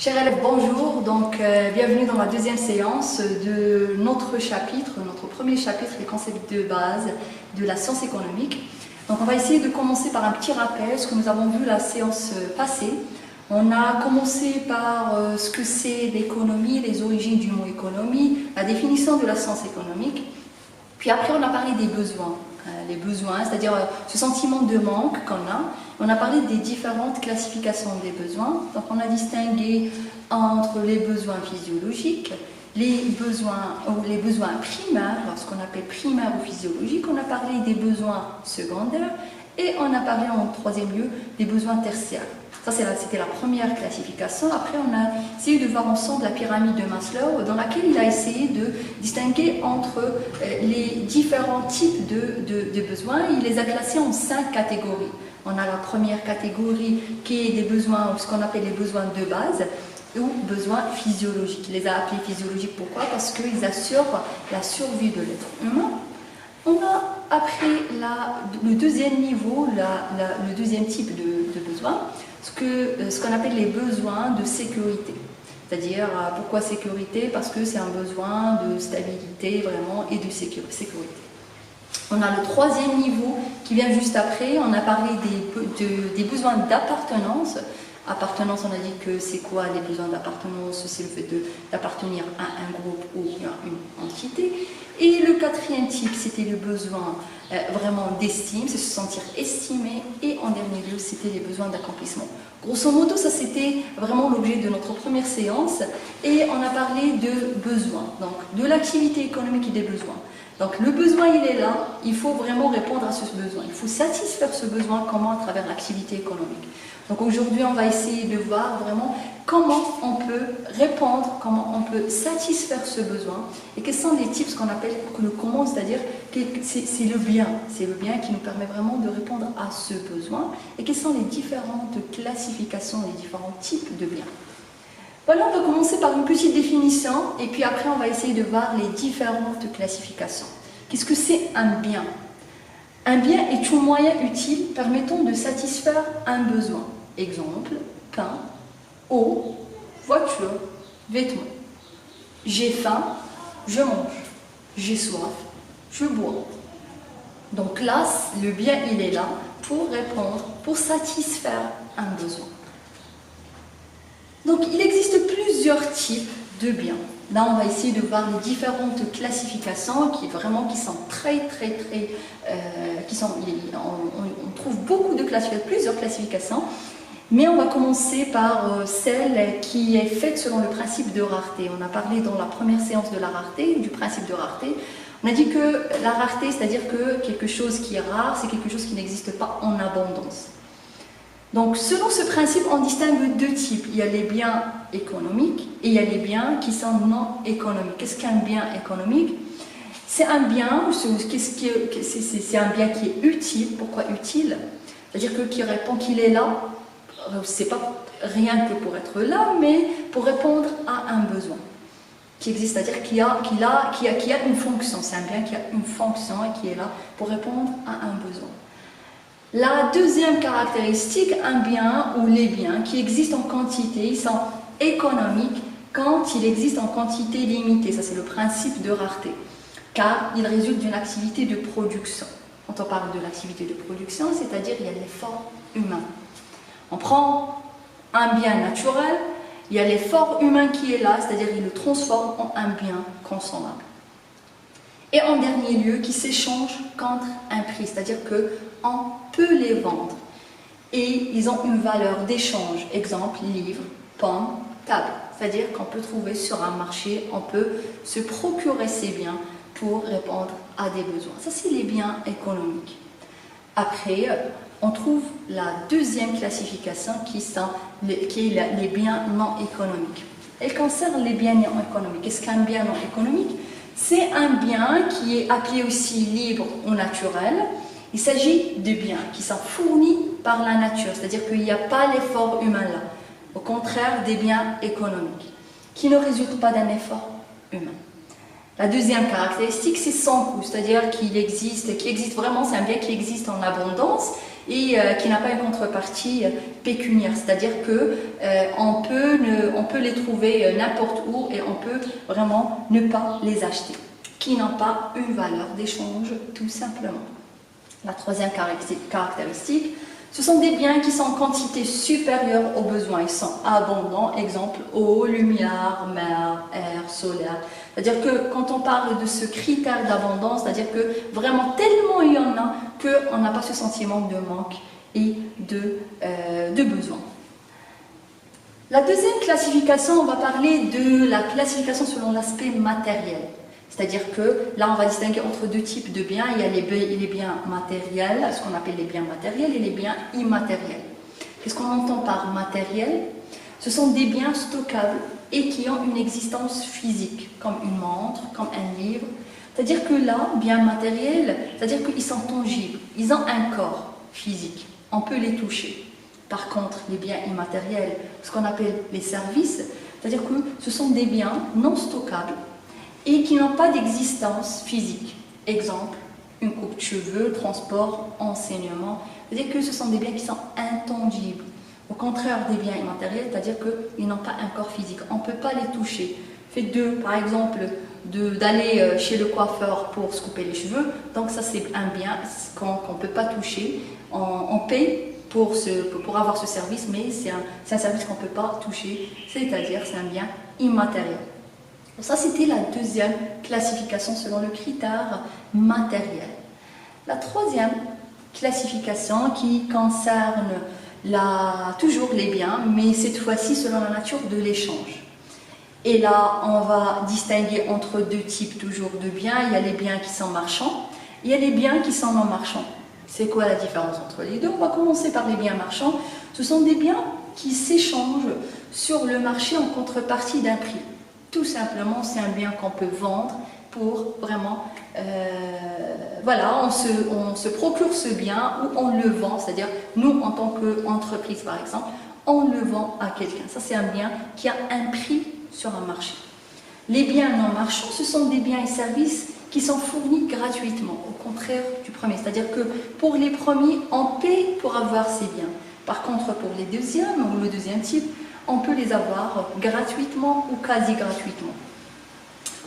Chers élèves, bonjour. Bienvenue dans la deuxième séance de notre chapitre, notre premier chapitre, les concepts de base de la science économique. Donc, on va essayer de commencer par un petit rappel, ce que nous avons vu la séance passée. On a commencé par ce que c'est l'économie, les origines du mot économie, la définition de la science économique. Puis après, on a parlé des besoins. Les besoins, c'est-à-dire ce sentiment de manque qu'on a. On a parlé des différentes classifications des besoins. Donc on a distingué entre les besoins physiologiques, les besoins primaires, ce qu'on appelle primaires ou physiologiques. On a parlé des besoins secondaires et on a parlé en troisième lieu des besoins tertiaires. Ça, c'était la première classification. Après, on a essayé de voir ensemble la pyramide de Maslow, dans laquelle il a essayé de distinguer entre les différents types de besoins. Il les a classés en 5 catégories. On a la première catégorie qui est des besoins, ce qu'on appelle les besoins de base, ou besoins physiologiques. Il les a appelés physiologiques, pourquoi? Parce qu'ils assurent la survie de l'être humain. On a après le deuxième niveau, le deuxième type de besoins, ce qu'on appelle les besoins de sécurité. C'est-à-dire, pourquoi sécurité? Parce que c'est un besoin de stabilité vraiment et de sécurité. On a le troisième niveau qui vient juste après. On a parlé des besoins d'appartenance. Appartenance, on a dit que c'est quoi les besoins d'appartenance? C'est le fait d'appartenir à un groupe ou à une entité. Et le quatrième type, c'était le besoin vraiment d'estime, c'est se sentir estimé. Et en dernier lieu, c'était les besoins d'accomplissement. Grosso modo, ça c'était vraiment l'objet de notre première séance. Et on a parlé de besoins, donc de l'activité économique et des besoins. Donc le besoin, il est là, il faut vraiment répondre à ce besoin. Il faut satisfaire ce besoin, comment? À travers l'activité économique. Donc aujourd'hui, on va essayer de voir vraiment comment on peut répondre, comment on peut satisfaire ce besoin et quels sont les types, ce qu'on appelle le comment, c'est-à-dire que c'est le bien qui nous permet vraiment de répondre à ce besoin et quelles sont les différentes classifications, les différents types de biens. Voilà, on va commencer par une petite définition et puis après on va essayer de voir les différentes classifications. Qu'est-ce que c'est un bien? Un bien est tout moyen utile permettant de satisfaire un besoin. Exemple, pain, eau, voiture, vêtements. J'ai faim, je mange. J'ai soif, je bois. Donc là, le bien, il est là pour répondre, pour satisfaire un besoin. Donc il existe plusieurs types de biens. Là, on va essayer de voir les différentes classifications qui sont très, on trouve beaucoup de classifications, plusieurs classifications, mais on va commencer par celle qui est faite selon le principe de rareté. On a parlé dans la première séance de la rareté, du principe de rareté. On a dit que la rareté, c'est-à-dire que quelque chose qui est rare, c'est quelque chose qui n'existe pas en abondance. Donc, selon ce principe, on distingue deux types. Il y a les biens économiques et il y a les biens qui sont non économiques. Qu'est-ce qu'un bien économique? C'est un bien, c'est un bien qui est utile. Pourquoi utile? C'est-à-dire qui répond qu'il est là. C'est pas rien que pour être là, mais pour répondre à un besoin qui existe. C'est-à-dire qui a une fonction. C'est un bien qui a une fonction et qui est là pour répondre à un besoin. La deuxième caractéristique, un bien ou les biens qui existent en quantité, ils sont économiques quand ils existent en quantité limitée. Ça, c'est le principe de rareté, car ils résultent d'une activité de production. Quand on parle de l'activité de production, c'est-à-dire il y a l'effort humain. On prend un bien naturel, il y a l'effort humain qui est là, c'est-à-dire il le transforme en un bien consommable. Et en dernier lieu, qui s'échangent contre un prix, c'est-à-dire qu'on peut les vendre. Et ils ont une valeur d'échange, exemple, livre, pomme, table. C'est-à-dire qu'on peut trouver sur un marché, on peut se procurer ces biens pour répondre à des besoins. Ça, c'est les biens économiques. Après, on trouve la deuxième classification qui est les biens non économiques. Elle concerne les biens non économiques. Qu'est-ce qu'un bien non économique? C'est un bien qui est appelé aussi libre ou naturel. Il s'agit de biens qui sont fournis par la nature, c'est-à-dire qu'il n'y a pas l'effort humain là. Au contraire des biens économiques, qui ne résultent pas d'un effort humain. La deuxième caractéristique, c'est sans coût, c'est-à-dire qu'il existe vraiment, c'est un bien qui existe en abondance et qui n'a pas une contrepartie pécuniaire, c'est-à-dire que on peut les trouver n'importe où et on peut vraiment ne pas les acheter, qui n'ont pas une valeur d'échange tout simplement. La troisième caractéristique, ce sont des biens qui sont en quantité supérieure aux besoins, ils sont abondants, exemple eau, lumière, mer, air, solaire. C'est-à-dire que quand on parle de ce critère d'abondance, c'est-à-dire que vraiment tellement il y en a qu'on n'a pas ce sentiment de manque et de besoin. La deuxième classification, on va parler de la classification selon l'aspect matériel. C'est-à-dire que là, on va distinguer entre deux types de biens. Il y a les biens matériels, ce qu'on appelle les biens matériels, et les biens immatériels. Qu'est-ce qu'on entend par matériel? Ce sont des biens stockables et qui ont une existence physique, comme une montre, comme un livre. C'est-à-dire que là, biens matériels, c'est-à-dire qu'ils sont tangibles, ils ont un corps physique, on peut les toucher. Par contre, les biens immatériels, ce qu'on appelle les services, c'est-à-dire que ce sont des biens non stockables et qui n'ont pas d'existence physique. Exemple, une coupe de cheveux, transport, enseignement. C'est-à-dire que ce sont des biens qui sont intangibles. Au contraire des biens immatériels, c'est-à-dire qu'ils n'ont pas un corps physique. On ne peut pas les toucher. Fait par exemple, d'aller chez le coiffeur pour se couper les cheveux. Donc ça, c'est un bien qu'on ne peut pas toucher. On paye pour avoir ce service, mais c'est un service qu'on ne peut pas toucher. C'est-à-dire c'est un bien immatériel. Ça, c'était la deuxième classification selon le critère matériel. La troisième classification qui concerne toujours les biens, mais cette fois-ci selon la nature de l'échange. Et là, on va distinguer entre deux types toujours de biens. Il y a les biens qui sont marchands, il y a les biens qui sont non marchands. C'est quoi la différence entre les deux? On va commencer par les biens marchands. Ce sont des biens qui s'échangent sur le marché en contrepartie d'un prix. Tout simplement, c'est un bien qu'on peut vendre pour vraiment, voilà, on se procure ce bien ou on le vend, c'est-à-dire nous en tant qu'entreprise par exemple, on le vend à quelqu'un. Ça c'est un bien qui a un prix sur un marché. Les biens non marchands, ce sont des biens et services qui sont fournis gratuitement, au contraire du premier. C'est-à-dire que pour les premiers, on paie pour avoir ces biens. Par contre, pour les deuxièmes ou le deuxième type, on peut les avoir gratuitement ou quasi gratuitement.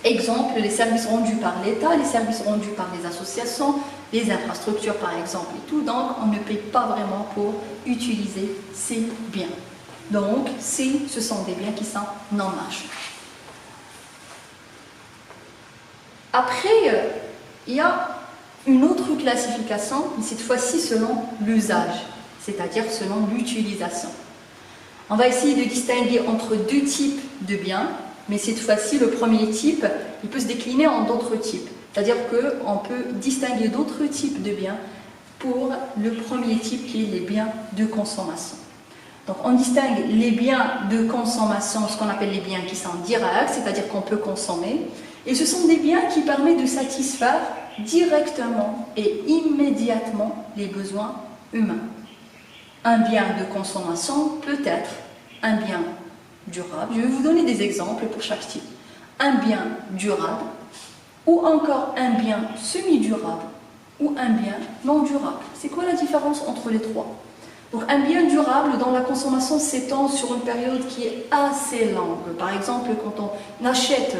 Exemple, les services rendus par l'État, les services rendus par les associations, les infrastructures par exemple et tout. Donc, on ne paye pas vraiment pour utiliser ces biens. Donc, ce sont des biens qui sont non marchands. Après, il y a une autre classification, mais cette fois-ci selon l'usage, c'est-à-dire selon l'utilisation. On va essayer de distinguer entre deux types de biens, mais cette fois-ci, le premier type, il peut se décliner en d'autres types. C'est-à-dire qu'on peut distinguer d'autres types de biens pour le premier type qui est les biens de consommation. Donc on distingue les biens de consommation, ce qu'on appelle les biens qui sont directs, c'est-à-dire qu'on peut consommer, et ce sont des biens qui permettent de satisfaire directement et immédiatement les besoins humains. Un bien de consommation peut être un bien durable. Je vais vous donner des exemples pour chaque type. Un bien durable, ou encore un bien semi-durable, ou un bien non durable. C'est quoi la différence entre les trois? Donc un bien durable dont la consommation s'étend sur une période qui est assez longue. Par exemple, quand on achète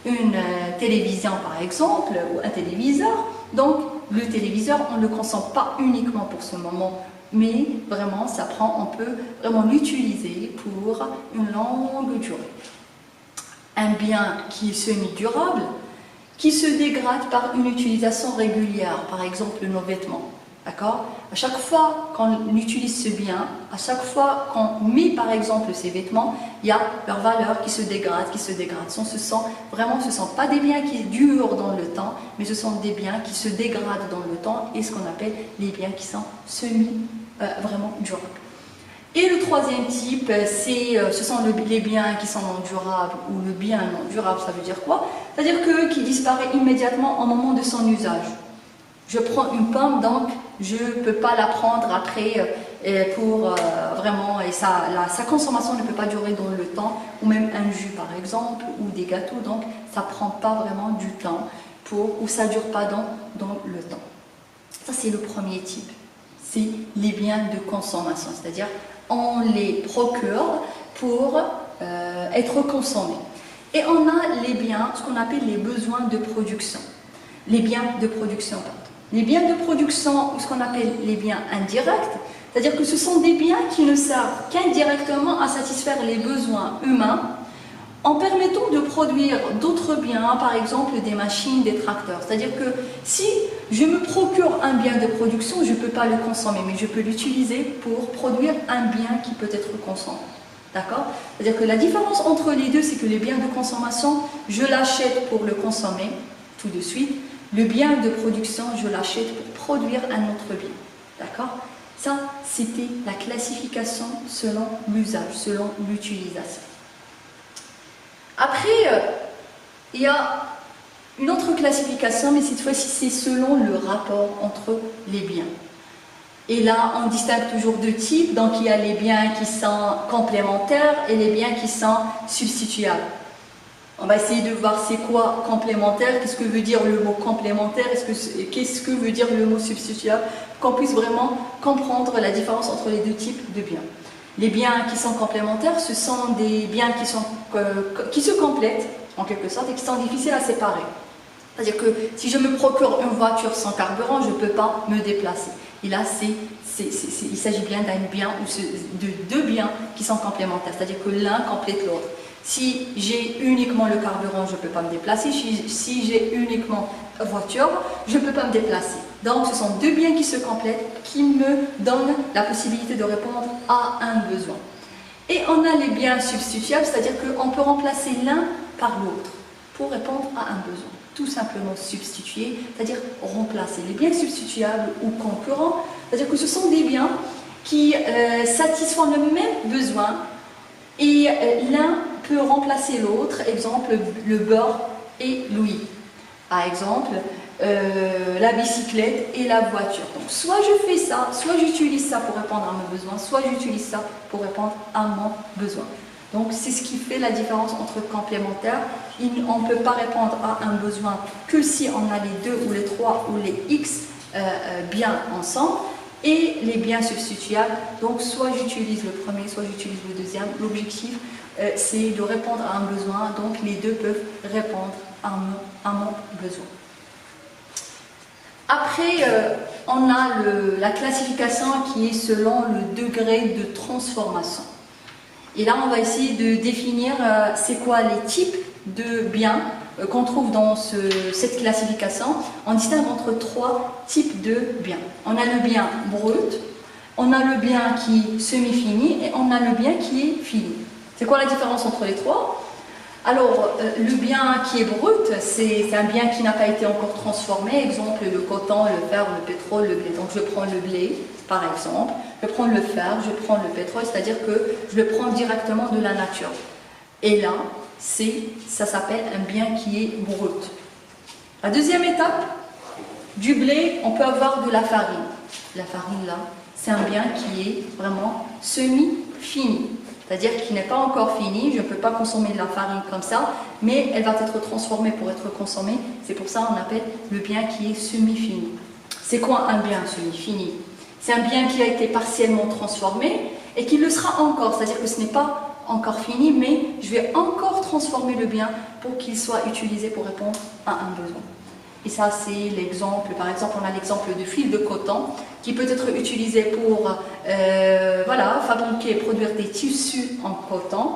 une télévision par exemple, ou un téléviseur, donc le téléviseur, on ne le consomme pas uniquement pour ce moment, mais vraiment, on peut vraiment l'utiliser pour une longue durée. Un bien qui est semi-durable, qui se dégrade par une utilisation régulière, par exemple nos vêtements. D'accord? À chaque fois qu'on utilise ce bien, à chaque fois qu'on met par exemple ces vêtements, il y a leur valeur qui se dégrade, qui se dégrade. Ce ne sont pas des biens qui durent dans le temps, mais ce sont des biens qui se dégradent dans le temps et ce qu'on appelle les biens qui sont vraiment durables. Et le troisième type, ce sont les biens qui sont non durables ou le bien non durable, ça veut dire quoi? C'est-à-dire qui disparaît immédiatement au moment de son usage. Je prends une pomme, donc je ne peux pas la prendre après pour vraiment, et sa consommation ne peut pas durer dans le temps, ou même un jus par exemple, ou des gâteaux, donc ça ne prend pas vraiment du temps, ou ça ne dure pas dans le temps. Ça c'est le premier type, c'est les biens de consommation, c'est-à-dire on les procure pour être consommés. Et on a les biens, ce qu'on appelle les besoins de production. Les biens de production, pardon. Les biens de production, ou ce qu'on appelle les biens indirects, c'est-à-dire que ce sont des biens qui ne servent qu'indirectement à satisfaire les besoins humains en permettant de produire d'autres biens, par exemple des machines, des tracteurs. C'est-à-dire que si je me procure un bien de production, je ne peux pas le consommer, mais je peux l'utiliser pour produire un bien qui peut être consommé. D'accord? C'est-à-dire que la différence entre les deux, c'est que les biens de consommation, je l'achète pour le consommer tout de suite. Le bien de production, je l'achète pour produire un autre bien. D'accord? Ça, c'était la classification selon l'usage, selon l'utilisation. Après, il y a une autre classification, mais cette fois-ci, c'est selon le rapport entre les biens. Et là, on distingue toujours deux types. Donc, il y a les biens qui sont complémentaires et les biens qui sont substituables. On va essayer de voir c'est quoi complémentaire, qu'est-ce que veut dire le mot complémentaire, qu'est-ce que veut dire le mot substituable, qu'on puisse vraiment comprendre la différence entre les deux types de biens. Les biens qui sont complémentaires, ce sont des biens qui se complètent, en quelque sorte, et qui sont difficiles à séparer. C'est-à-dire que si je me procure une voiture sans carburant, je ne peux pas me déplacer. Et là, il s'agit bien d'un bien ou de deux biens qui sont complémentaires, c'est-à-dire que l'un complète l'autre. Si j'ai uniquement le carburant, je ne peux pas me déplacer. Si j'ai uniquement voiture, je ne peux pas me déplacer. Donc, ce sont deux biens qui se complètent, qui me donnent la possibilité de répondre à un besoin. Et on a les biens substituables, c'est-à-dire qu'on peut remplacer l'un par l'autre pour répondre à un besoin. Tout simplement substituer, c'est-à-dire remplacer. Les biens substituables ou concurrents, c'est-à-dire que ce sont des biens qui satisfont le même besoin et l'un peut remplacer l'autre, exemple le beurre et l'huile. Par exemple, la bicyclette et la voiture. Donc, soit je fais ça, soit j'utilise ça pour répondre à mon besoin, soit j'utilise ça pour répondre à mon besoin. Donc, c'est ce qui fait la différence entre complémentaires. On ne peut pas répondre à un besoin que si on a les deux ou les trois ou les X biens ensemble. Et les biens substituables, donc soit j'utilise le premier, soit j'utilise le deuxième. L'objectif, c'est de répondre à un besoin, donc les deux peuvent répondre à mon besoin. Après, on a la classification qui est selon le degré de transformation. Et là, on va essayer de définir c'est quoi les types de biens qu'on trouve dans cette classification. On distingue entre trois types de biens. On a le bien brut, on a le bien qui est semi-fini et on a le bien qui est fini. C'est quoi la différence entre les trois? Alors, le bien qui est brut, c'est un bien qui n'a pas été encore transformé. Exemple, le coton, le fer, le pétrole, le blé. Donc, je prends le blé, par exemple. Je prends le fer, je prends le pétrole, c'est-à-dire que je le prends directement de la nature. Et là, ça s'appelle un bien qui est brut. La deuxième étape, du blé, on peut avoir de la farine. La farine, là, c'est un bien qui est vraiment semi-fini. C'est-à-dire qu'il n'est pas encore fini, je ne peux pas consommer de la farine comme ça, mais elle va être transformée pour être consommée. C'est pour ça qu'on appelle le bien qui est semi-fini. C'est quoi un bien semi-fini? C'est un bien qui a été partiellement transformé et qui le sera encore. C'est-à-dire que ce n'est pas encore fini, mais je vais encore transformer le bien pour qu'il soit utilisé pour répondre à un besoin. Et ça, c'est l'exemple. Par exemple, on a l'exemple de fil de coton qui peut être utilisé pour fabriquer et produire des tissus en coton.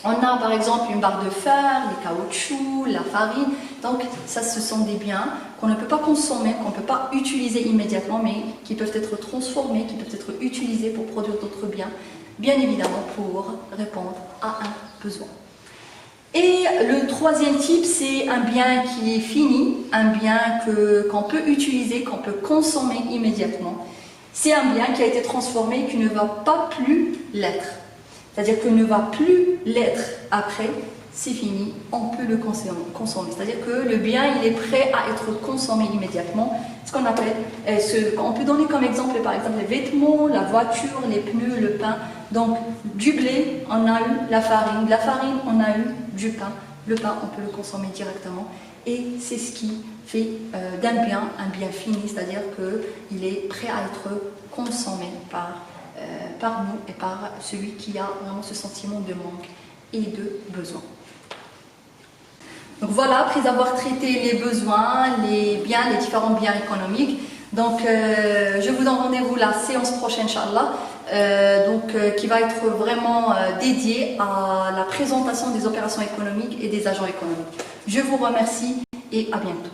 On a par exemple une barre de fer, les caoutchoucs, la farine. Donc, ça, ce sont des biens qu'on ne peut pas consommer, qu'on ne peut pas utiliser immédiatement, mais qui peuvent être transformés, qui peuvent être utilisés pour produire d'autres biens, bien évidemment pour répondre à un besoin. Et le troisième type, c'est un bien qui est fini, un bien qu'on peut utiliser, qu'on peut consommer immédiatement. C'est un bien qui a été transformé et qui ne va pas plus l'être. C'est-à-dire qu'il ne va plus l'être après, c'est fini, on peut le consommer. C'est-à-dire que le bien, il est prêt à être consommé immédiatement. Ce qu'on appelle, on peut donner comme exemple, par exemple, les vêtements, la voiture, les pneus, le pain. Donc, du blé, on a eu la farine. De la farine, on a eu du pain. Le pain, on peut le consommer directement. et c'est ce qui fait d'un bien un bien fini, c'est-à-dire qu'il est prêt à être consommé par nous et par celui qui a vraiment ce sentiment de manque et de besoin. Donc voilà, après avoir traité les besoins, les biens, les différents biens économiques, donc je vous donne rendez-vous la séance prochaine, Inch'Allah, qui va être vraiment dédiée à la présentation des opérations économiques et des agents économiques. Je vous remercie et à bientôt.